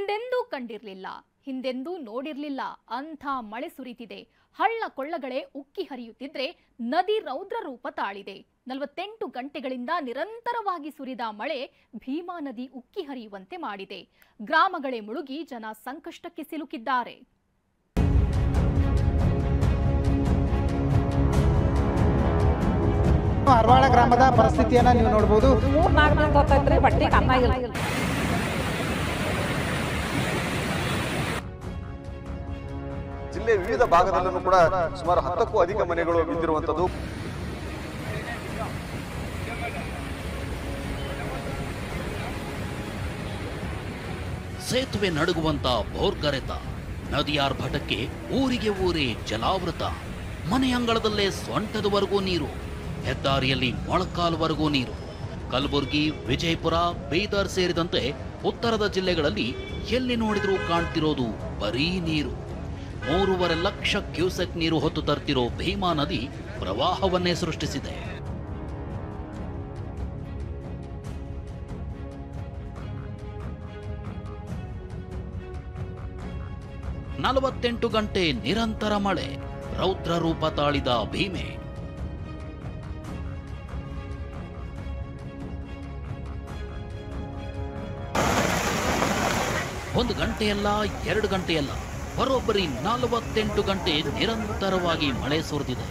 ಮುಂದೆಂದೂ ಕಂಡಿರಲಿಲ್ಲ, ಹಿಂದೆಂದೂ ನೋಡಿರಲಿಲ್ಲ ಅಂಥ ಮಳೆ ಸುರಿತಿದೆ. ಹಳ್ಳ ಕೊಳ್ಳಗಳೇ ಉಕ್ಕಿ ಹರಿಯುತ್ತಿದ್ರೆ ನದಿ ರೌದ್ರ ರೂಪ ತಾಳಿದೆ. 48 ಗಂಟೆಗಳಿಂದ ನಿರಂತರವಾಗಿ ಸುರಿದ ಮಳೆ ಭೀಮಾ ನದಿ ಉಕ್ಕಿ ಹರಿಯುವಂತೆ ಮಾಡಿದೆ. ಗ್ರಾಮಗಳೇ ಮುಳುಗಿ ಜನ ಸಂಕಷ್ಟಕ್ಕೆ ಸಿಲುಕಿದ್ದಾರೆ. ಹರವಾಳ ಗ್ರಾಮದ ಪರಿಸ್ಥಿತಿಯನ್ನ ನೀವು ನೋಡಬಹುದು. 3-4 ದಿನ ಗೊತ್ತೈತ್ರಿ, ಬಟ್ಟಿಗೆ ಅನ್ನ ಇಲ್ಲ. ಜಿಲ್ಲೆ ವಿವಿಧ ಭಾಗದಲ್ಲೂ ಕೂಡ ಸುಮಾರು 10ಕ್ಕೂ ಅಧಿಕ ಮನೆಗಳು ಬಿದ್ದಿರುವಂತದ್ದು. ಸೇತುವೆ ನಡುಗುವಂತ ಬೋರ್ಗರೆತ, ನದಿಯಾರ್ಭಟಕ್ಕೆ ಊರಿಗೆ ಊರೇ ಜಲಾವೃತ, ಮನೆ ಅಂಗಳದಲ್ಲೇ ಸೊಂಟದವರೆಗೂ ನೀರು, ಹೆದ್ದಾರಿಯಲ್ಲಿ ಮೊಳಕಾಲ್ವರೆಗೂ ನೀರು. ಕಲಬುರಗಿ, ವಿಜಯಪುರ, ಬೀದರ್ ಸೇರಿದಂತೆ ಉತ್ತರದ ಜಿಲ್ಲೆಗಳಲ್ಲಿ ಎಲ್ಲಿ ನೋಡಿದ್ರೂ ಕಾಣ್ತಿರೋದು ಬರೀ ನೀರು. 3.5 ಲಕ್ಷ ಕ್ಯೂಸೆಕ್ ನೀರು ಹೊತ್ತು ತರ್ತಿರೋ ಭೀಮಾ ನದಿ ಪ್ರವಾಹವನ್ನೇ ಸೃಷ್ಟಿಸಿದೆ. ಗಂಟೆ ನಿರಂತರ ಮಳೆ, ರೌದ್ರ ರೂಪ ತಾಳಿದ ಭೀಮೆ. ಒಂದು ಗಂಟೆಯಲ್ಲ, 2 ಗಂಟೆಯಲ್ಲ, ಬರೋಬ್ಬರಿ 48 ಗಂಟೆ ನಿರಂತರವಾಗಿ ಮಳೆ ಸುರಿದಿದೆ.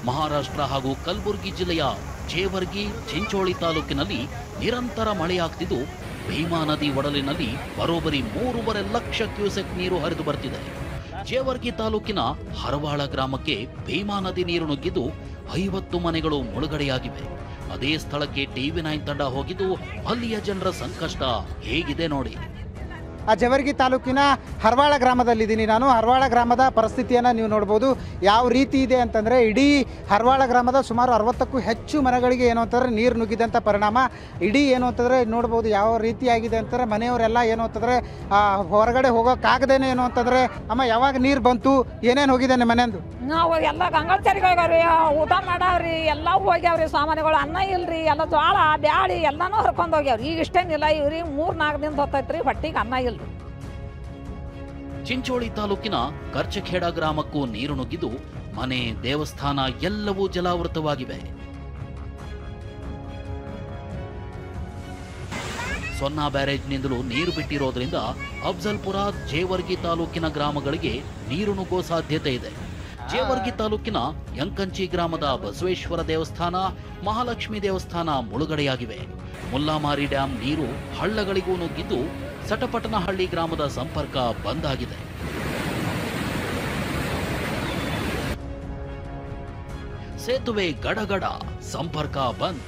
ಮಹಾರಾಷ್ಟ್ರ ಹಾಗೂ ಕಲಬುರಗಿ ಜಿಲ್ಲೆಯ ಜೇವರ್ಗಿ, ಚಿಂಚೋಳಿ ತಾಲೂಕಿನಲ್ಲಿ ನಿರಂತರ ಮಳೆಯಾಗ್ತಿದ್ದು ಭೀಮಾ ನದಿ ಒಡಲಿನಲ್ಲಿ ಬರೋಬ್ಬರಿ 3.5 ಲಕ್ಷ ಕ್ಯೂಸೆಕ್ ನೀರು ಹರಿದು ಬರ್ತಿದೆ. ಜೇವರ್ಗಿ ತಾಲೂಕಿನ ಹರವಾಳ ಗ್ರಾಮಕ್ಕೆ ಭೀಮಾ ನದಿ ನೀರು ನುಗ್ಗಿದ್ದು 50 ಮನೆಗಳು ಮುಳುಗಡೆಯಾಗಿವೆ. ಅದೇ ಸ್ಥಳಕ್ಕೆ TV9 ತಂಡ ಹೋಗಿದ್ದು ಅಲ್ಲಿಯ ಜನರ ಸಂಕಷ್ಟ ಹೇಗಿದೆ ನೋಡಿ. ಜೇವರ್ಗಿ ತಾಲೂಕಿನ ಹರವಾಳ ಗ್ರಾಮದಲ್ಲಿದ್ದೀನಿ ನಾನು. ಹರವಾಳ ಗ್ರಾಮದ ಪರಿಸ್ಥಿತಿಯನ್ನು ನೀವು ನೋಡ್ಬೋದು. ಯಾವ ರೀತಿ ಇದೆ ಅಂತಂದರೆ, ಇಡೀ ಹರವಾಳ ಗ್ರಾಮದ ಸುಮಾರು 60ಕ್ಕೂ ಹೆಚ್ಚು ಮನೆಗಳಿಗೆ ಏನು ಅಂತಂದರೆ ನೀರು ನುಗ್ಗಿದಂಥ ಪರಿಣಾಮ ಇಡೀ ಏನು ಅಂತಂದರೆ ನೋಡ್ಬೋದು ಯಾವ ರೀತಿಯಾಗಿದೆ ಅಂತಂದರೆ, ಮನೆಯವರೆಲ್ಲ ಏನು ಅಂತಂದರೆ ಹೊರಗಡೆ ಹೋಗೋಕ್ಕಾಗದೇನೆ ಏನು ಅಂತಂದರೆ, ಅಮ್ಮ ಯಾವಾಗ ನೀರು ಬಂತು, ಏನೇನು ಹೋಗಿದೆ ನಿಮ್ಮ ಮನೆಯಂದು? ನಾವು ಎಲ್ಲ ಗಂಗಾಚರಿಗೆ ಹೋಗ್ಯಾವ್ರಿ, ಊಟ ಮಾಡಾವ್ರಿ, ಎಲ್ಲ ಹೋಗ್ಯಾವ್ರಿ. ಸಾಮಾನುಗಳು ಅನ್ನ ಇಲ್ರಿ, ಎಲ್ಲ ಜೋಳ ಬ್ಯಾಳಿ ಎಲ್ಲಾನು ಹರ್ಕೊಂಡು ಹೋಗ್ಯಾವ್ರಿ. ಈಗ ಇಷ್ಟೇನಿಲ್ಲ, ಇವ್ರಿ 3-4 ದಿನ ಹೊತ್ತೈತ್ರಿ, ಬಟ್ಟಿಗೆ ಅನ್ನ ಇಲ್ರಿ. ಚಿಂಚೋಳಿ ತಾಲೂಕಿನ ಕರ್ಚಖೇಡ ಗ್ರಾಮಕ್ಕೂ ನೀರು ನುಗ್ಗಿದ್ದು ಮನೆ, ದೇವಸ್ಥಾನ ಎಲ್ಲವೂ ಜಲಾವೃತವಾಗಿವೆ. ಸೊನ್ನಾ ಬ್ಯಾರೇಜ್ನಿಂದಲೂ ನೀರು ಬಿಟ್ಟಿರೋದ್ರಿಂದ ಅಫ್ಜಲ್ಪುರ, ಜೇವರ್ಗಿ ತಾಲೂಕಿನ ಗ್ರಾಮಗಳಿಗೆ ನೀರು ನುಗ್ಗೋ ಸಾಧ್ಯತೆ ಇದೆ. ಜೇವರ್ಗಿ ತಾಲೂಕಿನ ಯಂಕಂಚಿ ಗ್ರಾಮದ ಬಸವೇಶ್ವರ ದೇವಸ್ಥಾನ, ಮಹಾಲಕ್ಷ್ಮಿ ದೇವಸ್ಥಾನ ಮುಳುಗಡೆಯಾಗಿವೆ. ಮುಲ್ಲಾಮಾರಿ ಡ್ಯಾಂ ನೀರು ಹಳ್ಳಗಳಿಗೂ ನುಗ್ಗಿದ್ದು ಸಟಪಟನಹಳ್ಳಿ ಗ್ರಾಮದ ಸಂಪರ್ಕ ಬಂದ್ ಆಗಿದೆ. ಸೇತುವೆ ಗಡಗಡ, ಸಂಪರ್ಕ ಬಂದ್.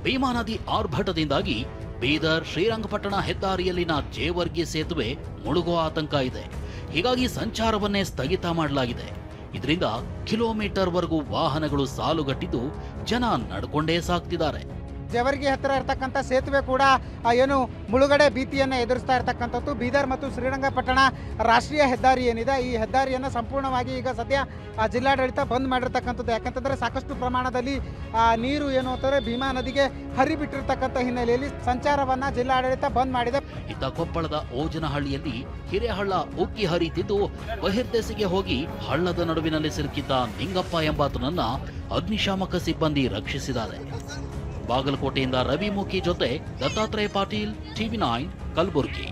ಭೀಮಾ ನದಿ ಆರ್ಭಟದಿಂದಾಗಿ ಬೀದರ್, ಶ್ರೀರಂಗಪಟ್ಟಣ ಹೆದ್ದಾರಿಯಲ್ಲಿನ ಜೇವರ್ಗಿ ಸೇತುವೆ ಮುಳುಗುವ ಆತಂಕ ಇದೆ. ಹೀಗಾಗಿ ಸಂಚಾರವನ್ನೇ ಸ್ಥಗಿತ ಮಾಡಲಾಗಿದೆ. ಇದರಿಂದ ಕಿಲೋಮೀಟರ್ವರೆಗೂ ವಾಹನಗಳು ಸಾಲುಗಟ್ಟಿದ್ದು ಜನ ನಡ್ಕೊಂಡೇ ಸಾಗ್ತಿದ್ದಾರೆ. ಜೇವರ್ಗಿ ಹತ್ತಿರ ಇರತಕ್ಕಂಥ ಸೇತುವೆ ಕೂಡ ಏನು ಮುಳುಗಡೆ ಭೀತಿಯನ್ನು ಎದುರಿಸ್ತಾ ಇರತಕ್ಕಂಥದ್ದು. ಬೀದರ್ ಮತ್ತು ಶ್ರೀರಂಗಪಟ್ಟಣ ರಾಷ್ಟ್ರೀಯ ಹೆದ್ದಾರಿ ಏನಿದೆ, ಈ ಹೆದ್ದಾರಿಯನ್ನು ಸಂಪೂರ್ಣವಾಗಿ ಈಗ ಸದ್ಯ ಜಿಲ್ಲಾಡಳಿತ ಬಂದ್ ಮಾಡಿರ್ತಕ್ಕಂಥದ್ದು. ಯಾಕಂತಂದರೆ ಸಾಕಷ್ಟು ಪ್ರಮಾಣದಲ್ಲಿ ನೀರು ಏನು ಅಂತಂದರೆ ಭೀಮಾ ನದಿಗೆ ಹರಿಬಿಟ್ಟಿರ್ತಕ್ಕಂಥ ಹಿನ್ನೆಲೆಯಲ್ಲಿ ಸಂಚಾರವನ್ನು ಜಿಲ್ಲಾಡಳಿತ ಬಂದ್ ಮಾಡಿದೆ. ಇತ್ತ ಕೊಪ್ಪಳದ ಓಜನಹಳ್ಳಿಯಲ್ಲಿ ಹಿರೇಹಳ್ಳ ಉಕ್ಕಿ ಹರಿತಿದ್ದು ಬಹಿರ್ದೆಸೆಗೆ ಹೋಗಿ ಹಳ್ಳದ ನಡುವಿನಲ್ಲಿ ಸಿಲುಕಿದ್ದ ನಿಂಗಪ್ಪ ಎಂಬಾತನನ್ನ ಅಗ್ನಿಶಾಮಕ ಸಿಬ್ಬಂದಿ ರಕ್ಷಿಸಿದ್ದಾರೆ. ಬಾಗಲಕೋಟೆಯಿಂದ ರವಿ ಮುಖಿ ಜೊತೆ ದತ್ತಾತ್ರೇಯ ಪಾಟೀಲ್, TV9 ಕಲಬುರಗಿ.